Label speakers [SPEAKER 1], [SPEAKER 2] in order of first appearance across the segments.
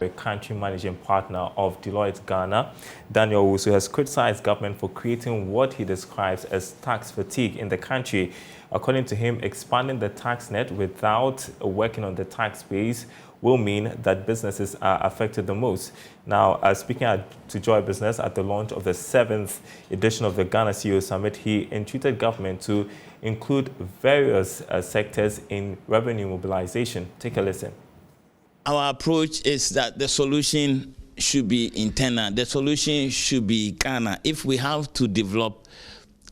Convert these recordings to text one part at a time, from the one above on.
[SPEAKER 1] a country managing partner of Deloitte Ghana. Daniel Owusu has criticized government for creating what he describes as tax fatigue in the country. According to him, expanding the tax net without working on the tax base will mean that businesses are affected the most. Now, speaking to Joy Business at the launch of the 7th edition of the Ghana CEO Summit, he entreated government to include various sectors in revenue mobilization. Take a listen.
[SPEAKER 2] Our approach is that the solution should be internal. The solution should be Ghana. If we have to develop,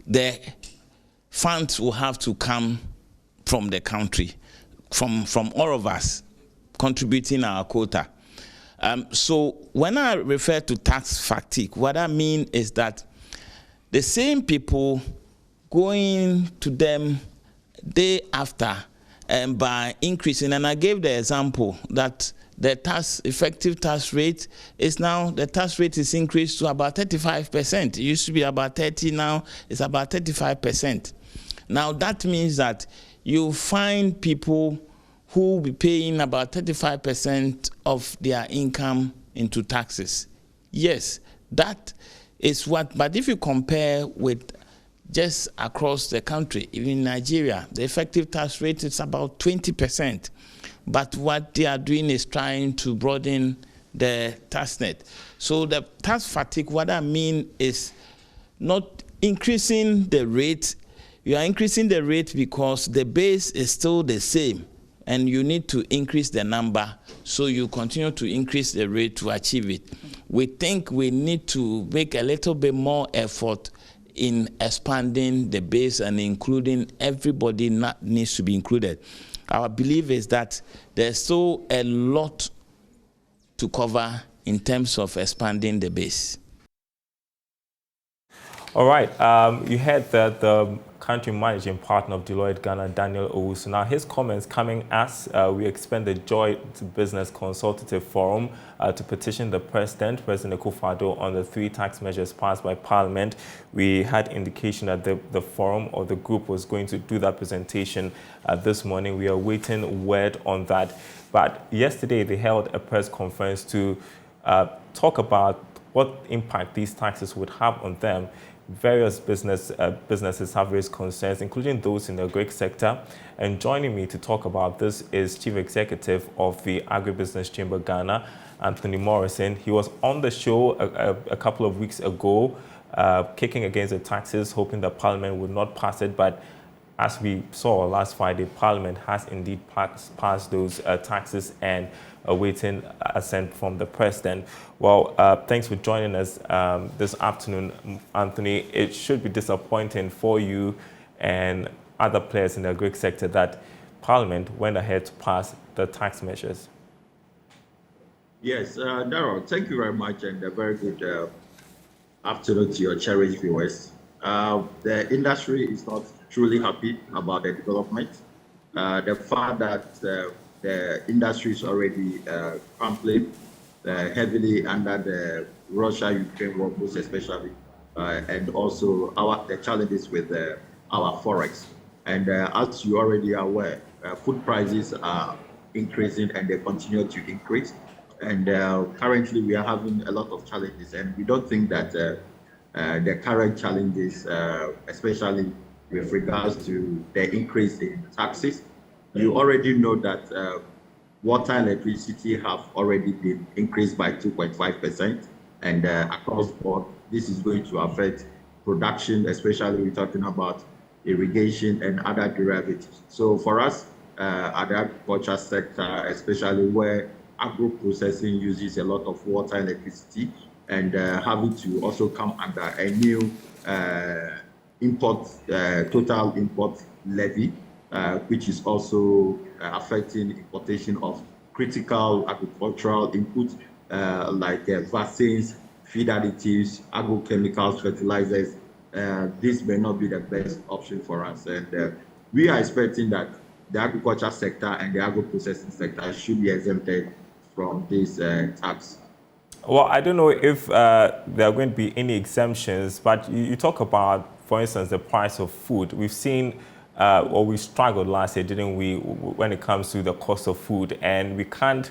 [SPEAKER 2] the funds will have to come from the country, from all of us contributing our quota. So when I refer to tax fatigue, what I mean is that the same people going to them day after by increasing, and I gave the example that the effective tax rate is now, the tax rate is increased to about 35%. It used to be about 30, now it's about 35%. Now that means that you find people who will be paying about 35% of their income into taxes. Yes, that is what, but if you compare with just across the country, even in Nigeria, the effective tax rate is about 20%. But what they are doing is trying to broaden the tax net. So the tax fatigue, what I mean is not increasing the rate. You are increasing the rate because the base is still the same, and you need to increase the number, so you continue to increase the rate to achieve it. We think we need to make a little bit more effort in expanding the base and including everybody that needs to be included. Our belief is that there's still a lot to cover in terms of expanding the base.
[SPEAKER 1] All right, you heard that the country managing partner of Deloitte Ghana, Daniel Owusu. Now, his comments coming as we expand the Joy Business Consultative Forum to petition the President Akufo-Addo, on the 3 tax measures passed by Parliament. We had indication that the forum or the group was going to do that presentation this morning. We are waiting word on that. But yesterday, they held a press conference to talk about what impact these taxes would have on them. Various businesses have raised concerns, including those in the agric sector. And joining me to talk about this is Chief Executive of the Agribusiness Chamber Ghana, Anthony Morrison. He was on the show a couple of weeks ago, kicking against the taxes, hoping that Parliament would not pass it. But as we saw last Friday, Parliament has indeed passed those taxes and awaiting assent from the President. Well, thanks for joining us this afternoon, Anthony. It should be disappointing for you and other players in the agric sector that Parliament went ahead to pass the tax measures.
[SPEAKER 3] Yes, Darryl, thank you very much, and a very good afternoon to your cherished viewers. The industry is not truly happy about the development. The fact that the industry is already crumbling heavily under the Russia-Ukraine war, most especially, and also the challenges with our forex. And as you already are aware, food prices are increasing and they continue to increase. And currently we are having a lot of challenges, and we don't think that the current challenges, especially with regards to the increase in taxes, you already know that water and electricity have already been increased by 2.5%, and across the board, this is going to affect production, especially we're talking about irrigation and other derivatives. So for us, at the agriculture sector, especially where agro-processing uses a lot of water and electricity, and having to also come under a new total import levy, which is also affecting importation of critical agricultural inputs like vaccines, feed additives, agrochemicals, fertilizers. This may not be the best option for us. And we are expecting that the agriculture sector and the agro-processing sector should be exempted from this tax.
[SPEAKER 1] Well, I don't know if there are going to be any exemptions, but you talk about, for instance, the price of food. We've seen, or we struggled last year, didn't we, when it comes to the cost of food, and we can't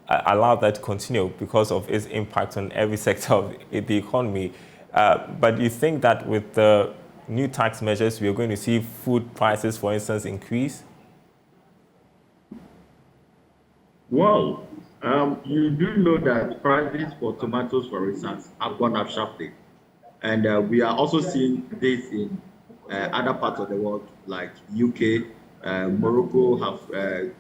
[SPEAKER 1] allow that to continue because of its impact on every sector of the economy. But you think that with the new tax measures, we are going to see food prices, for instance, increase?
[SPEAKER 3] Well, you do know that prices for tomatoes, for instance, have gone up sharply. And we are also seeing this in other parts of the world, like UK, Morocco have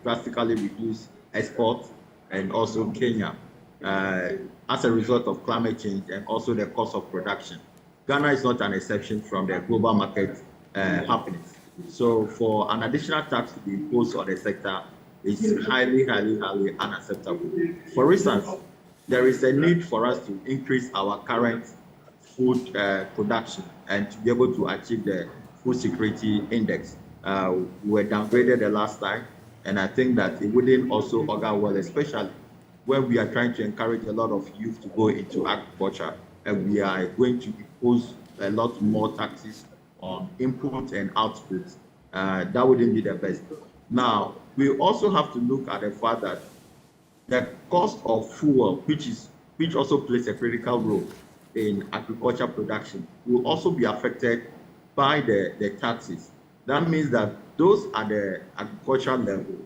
[SPEAKER 3] drastically reduced exports, and also Kenya, as a result of climate change and also the cost of production. Ghana is not an exception from the global market happenings. So for an additional tax to be imposed on the sector is highly unacceptable. For instance, there is a need for us to increase our current food production and to be able to achieve the food security index. We were downgraded the last time, and I think that it wouldn't also augur well, especially when we are trying to encourage a lot of youth to go into agriculture, and we are going to impose a lot more taxes on input and output. That wouldn't be the best. Now, we also have to look at the fact that the cost of fuel, which also plays a critical role in agriculture production, will also be affected by the taxes. That means that those at the agricultural level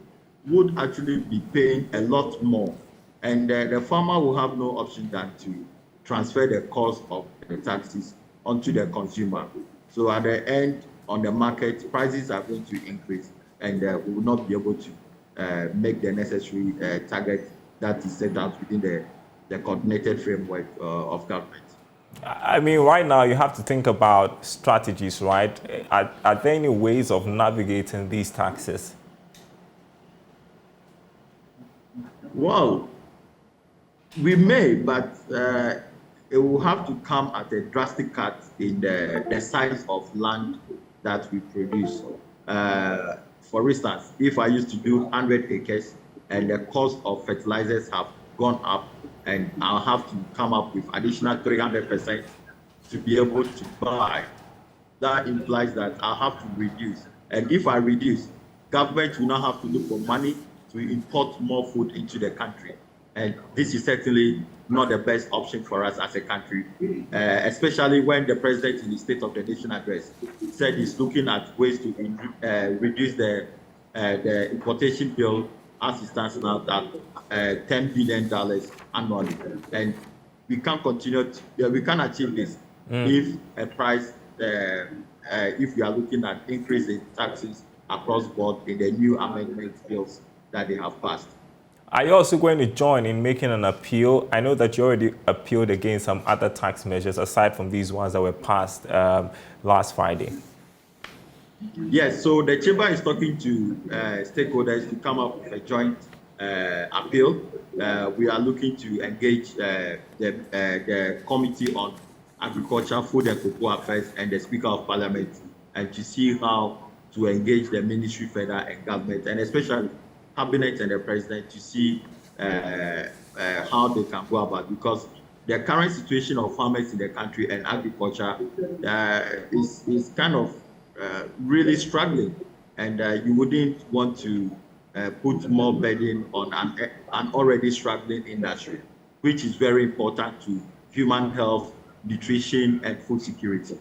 [SPEAKER 3] would actually be paying a lot more, and the farmer will have no option than to transfer the cost of the taxes onto the consumer. So at the end, on the market, prices are going to increase, and we will not be able to make the necessary target that is set out within the coordinated framework of government.
[SPEAKER 1] I mean, right now you have to think about strategies, right? Are there any ways of navigating these taxes?
[SPEAKER 3] Well, we may, but it will have to come at a drastic cut in the size of land that we produce. For instance, if I used to do 100 acres and the cost of fertilizers have gone up, and I'll have to come up with additional 300% to be able to buy, that implies that I'll have to reduce. And if I reduce, government will now have to look for money to import more food into the country. And this is certainly not the best option for us as a country, especially when the president in the State of the Nation address said he's looking at ways to reduce the importation bill as it stands now at $10 billion annually. And we can't continue we can't achieve this if a price, if we are looking at increasing taxes across board in the new amendment bills that they have passed.
[SPEAKER 1] Are you also going to join in making an appeal? I know that you already appealed against some other tax measures aside from these ones that were passed last Friday.
[SPEAKER 3] Yes, so the chamber is talking to stakeholders to come up with a joint appeal. We are looking to engage the Committee on Agriculture, Food and Cocoa Affairs and the Speaker of Parliament, and to see how to engage the Ministry, Federal and Government, and especially Cabinet and the President, to see how they can go about, because the current situation of farmers in the country and agriculture is kind of really struggling, and you wouldn't want to put more burden on an already struggling industry, which is very important to human health, nutrition, and food security.